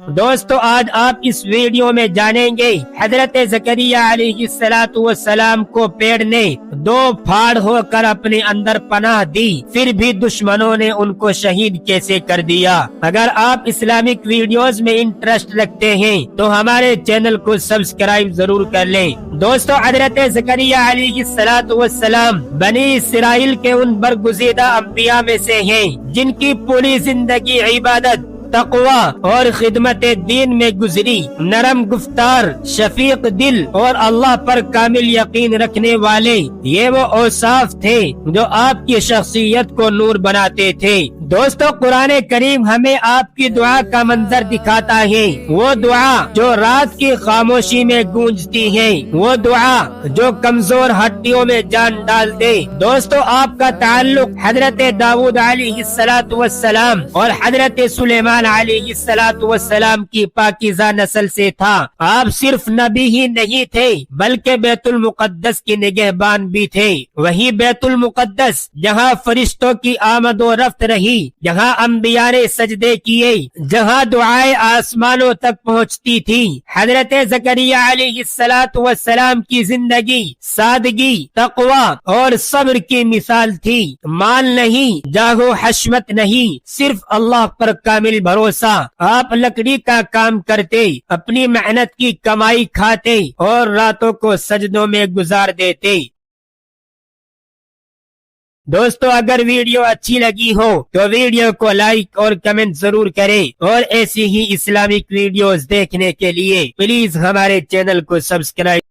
دوستو آج آپ اس ویڈیو میں جانیں گے حضرت زکریا علیہ السلام کو پیڑ نے دو پھاڑ ہو کر اپنے اندر پناہ دی، پھر بھی دشمنوں نے ان کو شہید کیسے کر دیا۔ اگر آپ اسلامک ویڈیوز میں انٹرسٹ رکھتے ہیں تو ہمارے چینل کو سبسکرائب ضرور کر لیں۔ دوستو حضرت زکریا علیہ السلام بنی اسرائیل کے ان برگزیدہ انبیاء میں سے ہیں جن کی پوری زندگی عبادت، تقوی اور خدمت دین میں گزری۔ نرم گفتار، شفیق دل اور اللہ پر کامل یقین رکھنے والے یہ وہ اوصاف تھے جو آپ کی شخصیت کو نور بناتے تھے۔ دوستو قرآن کریم ہمیں آپ کی دعا کا منظر دکھاتا ہے، وہ دعا جو رات کی خاموشی میں گونجتی ہے، وہ دعا جو کمزور ہڈیوں میں جان ڈال دے۔ دوستو آپ کا تعلق حضرت داؤد علیہ السلام اور حضرت سلیمان علیہ السلام کی پاکیزہ نسل سے تھا۔ آپ صرف نبی ہی نہیں تھے بلکہ بیت المقدس کی نگہبان بھی تھے۔ وہی بیت المقدس جہاں فرشتوں کی آمد و رفت رہی، جہاں انبیاء نے سجدے کیے، جہاں دعائیں آسمانوں تک پہنچتی تھی۔ حضرت زکریا علیہ السلام کی زندگی سادگی، تقوی اور صبر کی مثال تھی۔ مال نہیں، جاہ و حشمت نہیں، صرف اللہ پر کامل بھروسہ۔ آپ لکڑی کا کام کرتے، اپنی محنت کی کمائی کھاتے اور راتوں کو سجدوں میں گزار دیتے۔ دوستو اگر ویڈیو اچھی لگی ہو تو ویڈیو کو لائک اور کمنٹ ضرور کریں، اور ایسی ہی اسلامک ویڈیوز دیکھنے کے لیے پلیز ہمارے چینل کو سبسکرائب